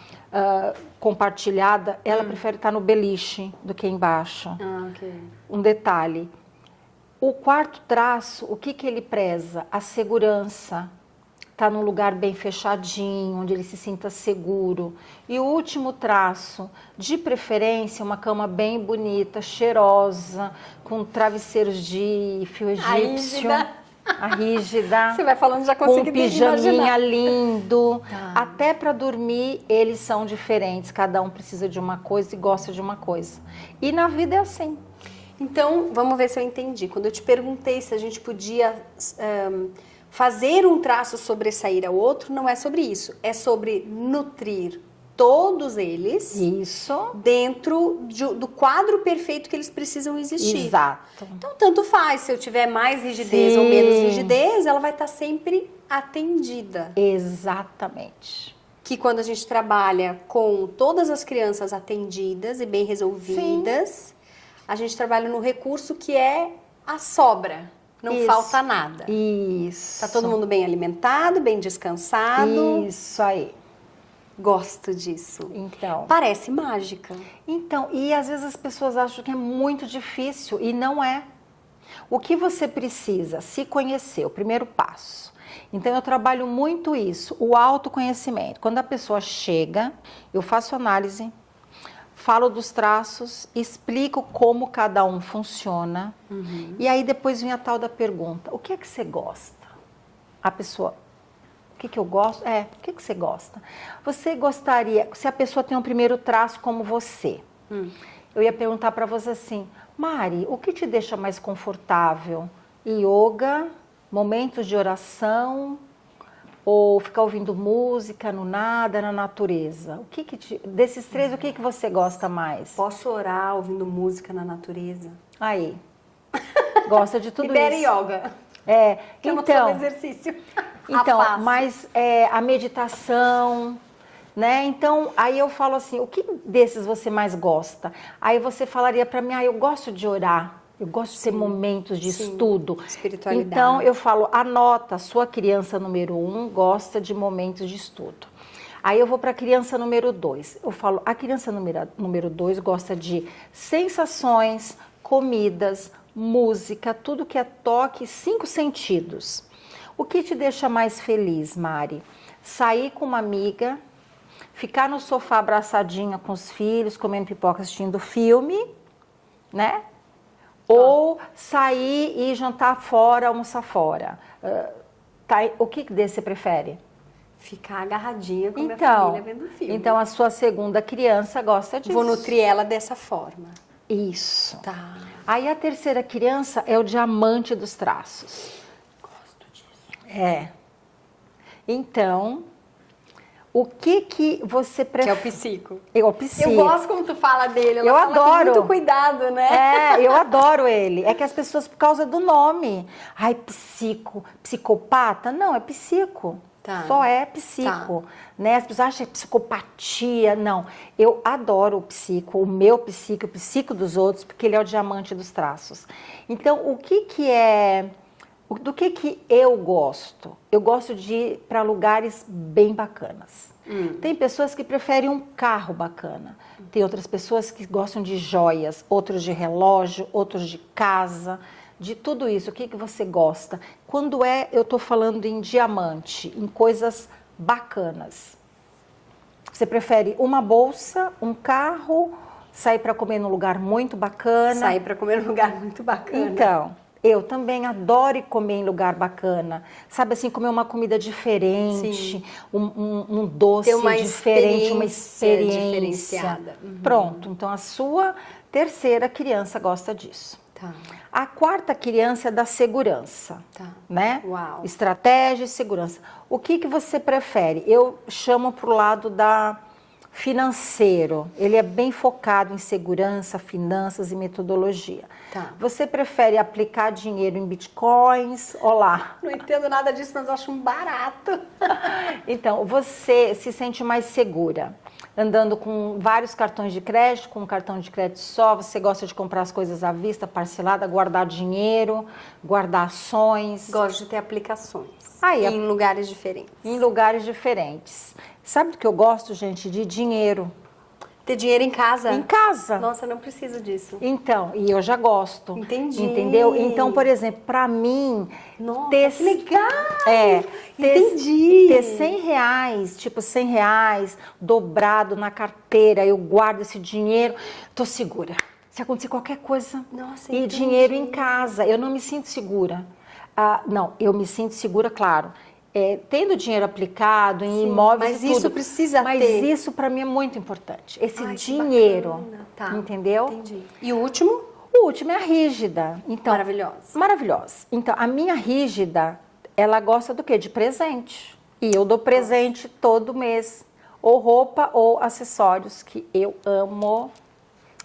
compartilhada, ela prefere estar no beliche do que embaixo. Okay. Um detalhe. O quarto traço, o que ele preza? A segurança. Está num lugar bem fechadinho, onde ele se sinta seguro. E o último traço, de preferência, uma cama bem bonita, cheirosa, com travesseiros de fio egípcio. A rígida. Você vai falando, já Com consegui um pijaminha imaginar. lindo. Tá. Até para dormir, eles são diferentes. Cada um precisa de uma coisa e gosta de uma coisa. E na vida é assim. Então, vamos ver se eu entendi. Quando eu te perguntei se a gente podia fazer um traço sobressair ao outro, não é sobre isso. É sobre nutrir todos eles Isso. dentro do quadro perfeito que eles precisam existir. Exato. Então, tanto faz. Se eu tiver mais rigidez ou Sim. menos rigidez, ela vai estar sempre atendida. Exatamente. Que quando a gente trabalha com todas as crianças atendidas e bem resolvidas, a gente trabalha no recurso que é a sobra. Não Isso. falta nada. Isso. Tá todo mundo bem alimentado, bem descansado. Isso aí. Gosto disso. Então. Parece mágica. Então, e às vezes as pessoas acham que é muito difícil e não é. O que você precisa? Se conhecer, o primeiro passo. Então, eu trabalho muito isso, o autoconhecimento. Quando a pessoa chega, eu faço análise, falo dos traços, explico como cada um funciona. E aí depois vem a tal da pergunta, o que é que você gosta? A pessoa, o que eu gosto? O que você gosta? Você gostaria, se a pessoa tem um primeiro traço como você, eu ia perguntar para você assim, Mari, o que te deixa mais confortável? Yoga, momentos de oração ou ficar ouvindo música no nada, na natureza? O que desses três, o que você gosta mais? Posso orar ouvindo música na natureza? Aí, gosta de tudo Libera isso. yoga. Que é uma Então, forma de exercício. então, A face. mas a meditação, né? Então, aí eu falo assim, o que desses você mais gosta? Aí você falaria para mim, eu gosto de orar. Eu gosto de ter momentos de estudo. Espiritualidade. Então, eu falo, anota, sua criança número 1 gosta de momentos de estudo. Aí eu vou para a criança número 2. Eu falo, a criança número 2 gosta de sensações, comidas, música, tudo que é toque, 5 sentidos. O que te deixa mais feliz, Mari? Sair com uma amiga, ficar no sofá abraçadinha com os filhos, comendo pipoca, assistindo filme, né? Ou sair e jantar fora, almoçar fora. O que desse você prefere? Ficar agarradinha com a minha família vendo filme. Então, a sua segunda criança gosta disso. Vou nutrir ela dessa forma. Isso. Tá. Aí a terceira criança é o diamante dos traços. Gosto disso. Então, o que você prefere? Que é o psico. O psico. Eu gosto como tu fala dele. Ela Eu fala adoro. Com muito cuidado, né? Eu adoro ele. É que as pessoas, por causa do nome. Ai, psico, psicopata? Não, é psico. Tá. Só é psico. Né? As pessoas acham que é psicopatia. Não, eu adoro o psico, o meu psico, o psico dos outros, porque ele é o diamante dos traços. Então, o que é... Do que eu gosto? Eu gosto de ir para lugares bem bacanas. Tem pessoas que preferem um carro bacana. Tem outras pessoas que gostam de joias, outros de relógio, outros de casa, de tudo isso. O que você gosta? Quando eu estou falando em diamante, em coisas bacanas. Você prefere uma bolsa, um carro, sair para comer num lugar muito bacana? Sair para comer num lugar muito bacana. Então... Eu também adoro comer em lugar bacana. Sabe assim, comer uma comida diferente, um doce ter uma diferente, uma experiência diferenciada. Pronto, então a sua terceira criança gosta disso. Tá. A quarta criança é da segurança, né? Uau. Estratégia e segurança. O que você prefere? Eu chamo pro lado da financeiro. Ele é bem focado em segurança, finanças e metodologia. Tá. Você prefere aplicar dinheiro em bitcoins? Olá. Não entendo nada disso, mas eu acho um barato. Então, você se sente mais segura andando com vários cartões de crédito, com um cartão de crédito só? Você gosta de comprar as coisas à vista, parcelada, guardar dinheiro, guardar ações? Gosto de ter aplicações. Em lugares diferentes. Em lugares diferentes. Sabe do que eu gosto, gente? De dinheiro. Ter dinheiro em casa? Em casa. Nossa, eu não preciso disso. Então, e eu já gosto. Entendi. Entendeu? Então, por exemplo, para mim... Nossa, que legal! Entendi. Ter 100 reais, tipo 100 reais, dobrado na carteira, eu guardo esse dinheiro, tô segura. Se acontecer qualquer coisa, Nossa, e entendi. dinheiro em casa, eu não me sinto segura. Não, eu me sinto segura, claro. Tendo dinheiro aplicado em imóveis mas e tudo. isso precisa mas ter. isso para mim é muito importante. Esse Ai, que dinheiro, bacana. Tá, entendeu? entendi. E o último? O último é a rígida. Então, Maravilhosa. Maravilhosa. Então, a minha rígida, ela gosta do quê? De presente. E eu dou presente todo mês. Ou roupa ou acessórios, que eu amo.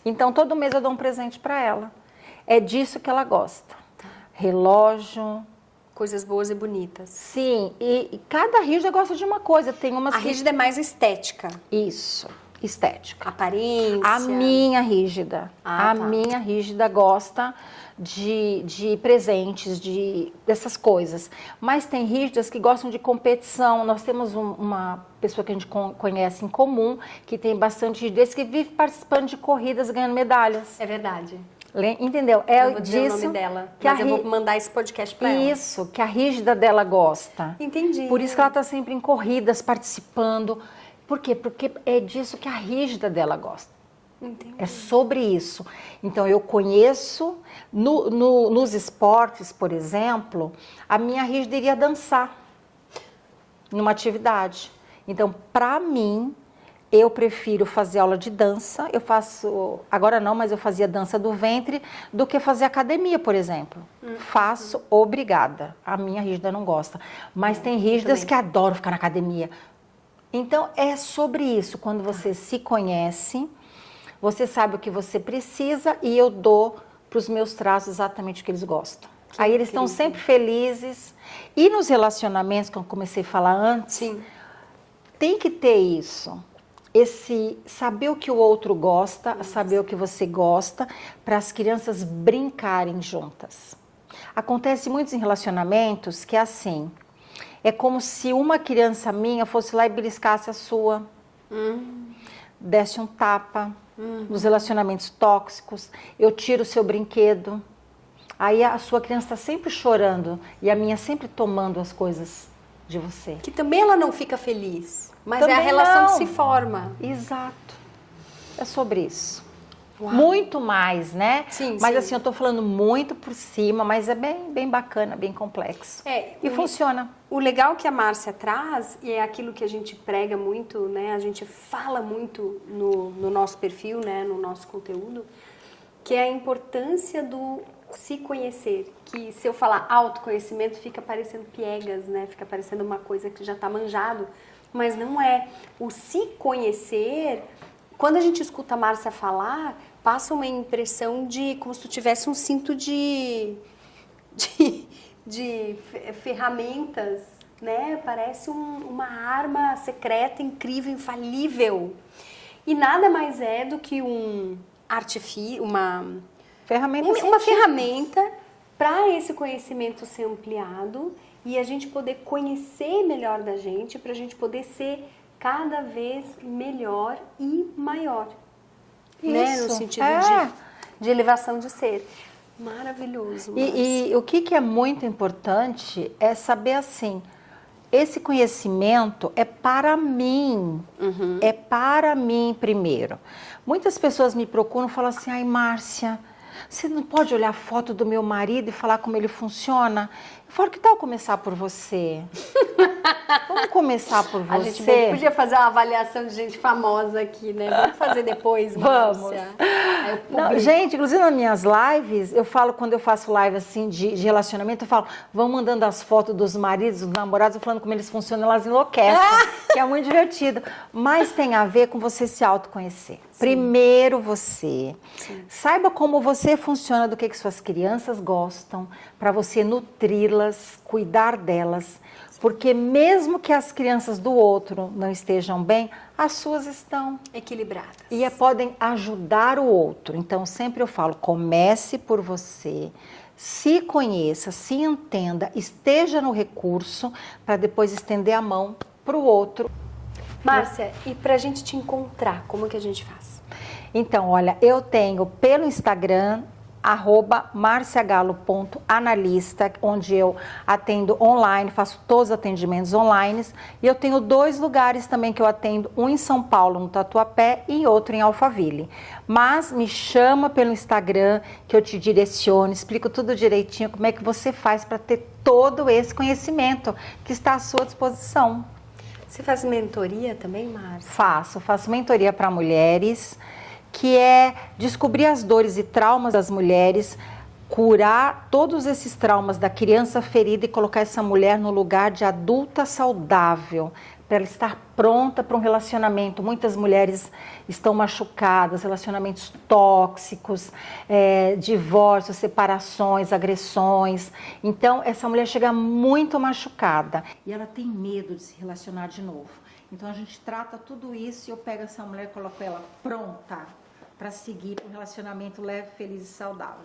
Então, todo mês eu dou um presente para ela. É disso que ela gosta. Relógio. Coisas boas e bonitas. Sim, e cada rígida gosta de uma coisa. Tem umas A rígida é mais estética. Isso, estética. Aparência. A minha rígida. Ah, a tá. minha rígida gosta de presentes, dessas coisas. Mas tem rígidas que gostam de competição. Nós temos uma pessoa que a gente conhece em comum, que tem bastante rigidez, que vive participando de corridas, ganhando medalhas. É verdade. Entendeu? Eu vou dizer o nome dela, mas eu vou mandar esse podcast para ela. Isso, que a rígida dela gosta. Entendi. Por isso que ela está sempre em corridas, participando. Por quê? Porque é disso que a rígida dela gosta. Entendi. É sobre isso. Então, eu conheço, nos esportes, por exemplo, a minha rígida iria dançar numa atividade. Então, para mim, eu prefiro fazer aula de dança. Eu faço, agora não, mas eu fazia dança do ventre, do que fazer academia, por exemplo. Faço, obrigada. A minha rígida não gosta. Mas tem rígidas que adoram ficar na academia. Então, é sobre isso. Quando você se conhece, você sabe o que você precisa e eu dou para os meus traços exatamente o que eles gostam. Aí eles estão sempre felizes. E nos relacionamentos, que eu comecei a falar antes, Sim. Tem que ter isso. Esse saber o que o outro gosta, saber o que você gosta, para as crianças brincarem juntas. Acontece muitos em relacionamentos que é assim, é como se uma criança minha fosse lá e beliscasse a sua, desse um tapa, nos relacionamentos tóxicos, eu tiro o seu brinquedo, aí a sua criança está sempre chorando e a minha sempre tomando as coisas de você. Que também ela não fica feliz, mas Também é a relação não. que se forma. Exato. É sobre isso. Uau. Muito mais, né? Sim, mas sim. assim, eu tô falando muito por cima, mas é bem bacana, bem complexo. E funciona. O legal que a Márcia traz, e é aquilo que a gente prega muito, né? A gente fala muito no nosso perfil, né? No nosso conteúdo, que é a importância do se conhecer. Que se eu falar autoconhecimento, fica parecendo piegas, né? Fica parecendo uma coisa que já tá manjado. Mas não é. O se conhecer, quando a gente escuta a Márcia falar, passa uma impressão de como se tu tivesse um cinto de ferramentas, né? Parece uma arma secreta, incrível, infalível. E nada mais é do que uma ferramenta para esse conhecimento ser ampliado e a gente poder conhecer melhor da gente, para a gente poder ser cada vez melhor e maior. Isso, né? No sentido de elevação de ser. Maravilhoso. E o que é muito importante é saber assim, esse conhecimento é para mim, é para mim primeiro. Muitas pessoas me procuram e falam assim, ai Márcia, você não pode olhar a foto do meu marido e falar como ele funciona? Eu falo, que tal começar por você? Vamos começar por você? A gente podia fazer uma avaliação de gente famosa aqui, né? Vamos fazer depois, Márcia? Não, gente, inclusive nas minhas lives, eu falo, quando eu faço live assim de relacionamento, eu falo, vão mandando as fotos dos maridos, dos namorados, falando como eles funcionam, elas enlouquecem, que é muito divertido. Mas tem a ver com você se autoconhecer. Sim. Primeiro você. Sim. Saiba como você funciona, do que suas crianças gostam, para você nutri-las, cuidar delas. Porque mesmo que as crianças do outro não estejam bem, as suas estão equilibradas. E podem ajudar o outro. Então, sempre eu falo, comece por você, se conheça, se entenda, esteja no recurso, para depois estender a mão para o outro. Márcia, e para a gente te encontrar, como que a gente faz? Então, olha, eu tenho pelo Instagram, @marciagalo.analista, onde eu atendo online, faço todos os atendimentos online. E eu tenho 2 lugares também que eu atendo, um em São Paulo, no Tatuapé, e outro em Alphaville. Mas me chama pelo Instagram, que eu te direciono, explico tudo direitinho, como é que você faz para ter todo esse conhecimento que está à sua disposição. Você faz mentoria também, Márcia? Faço mentoria para mulheres, que é descobrir as dores e traumas das mulheres, curar todos esses traumas da criança ferida e colocar essa mulher no lugar de adulta saudável, para ela estar pronta para um relacionamento. Muitas mulheres estão machucadas, relacionamentos tóxicos, divórcios, separações, agressões. Então, essa mulher chega muito machucada e ela tem medo de se relacionar de novo. Então, a gente trata tudo isso e eu pego essa mulher e coloco ela pronta para seguir para um relacionamento leve, feliz e saudável.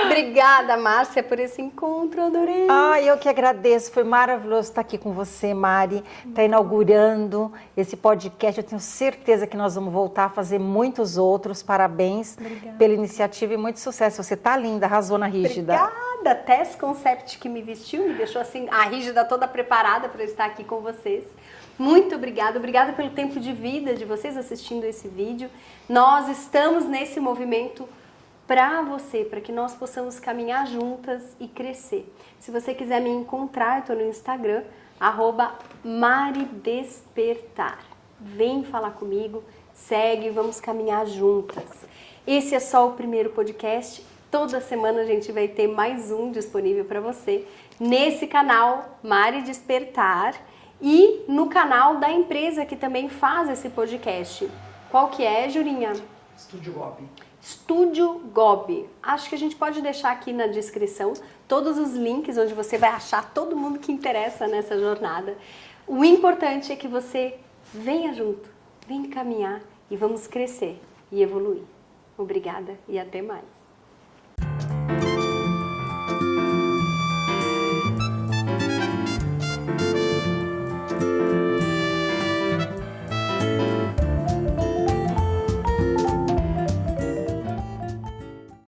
Obrigada, Márcia, por esse encontro, adorei. Eu que agradeço, foi maravilhoso estar aqui com você, Mari, está inaugurando esse podcast, eu tenho certeza que nós vamos voltar a fazer muitos outros, parabéns pela iniciativa e muito sucesso, você tá linda, arrasou na Rígida. Obrigada, Tess Concept que me vestiu, me deixou assim, a Rígida toda preparada para eu estar aqui com vocês. Muito obrigada pelo tempo de vida de vocês assistindo esse vídeo. Nós estamos nesse movimento para você, para que nós possamos caminhar juntas e crescer. Se você quiser me encontrar, eu estou no Instagram, @maridespertar. Vem falar comigo, segue, vamos caminhar juntas. Esse é só o primeiro podcast. Toda semana a gente vai ter mais um disponível para você nesse canal Mari Despertar e no canal da empresa que também faz esse podcast. Qual que é, Jurinha? Estúdio Gobi. Estúdio Gobi. Acho que a gente pode deixar aqui na descrição todos os links onde você vai achar todo mundo que interessa nessa jornada. O importante é que você venha junto, venha caminhar e vamos crescer e evoluir. Obrigada e até mais.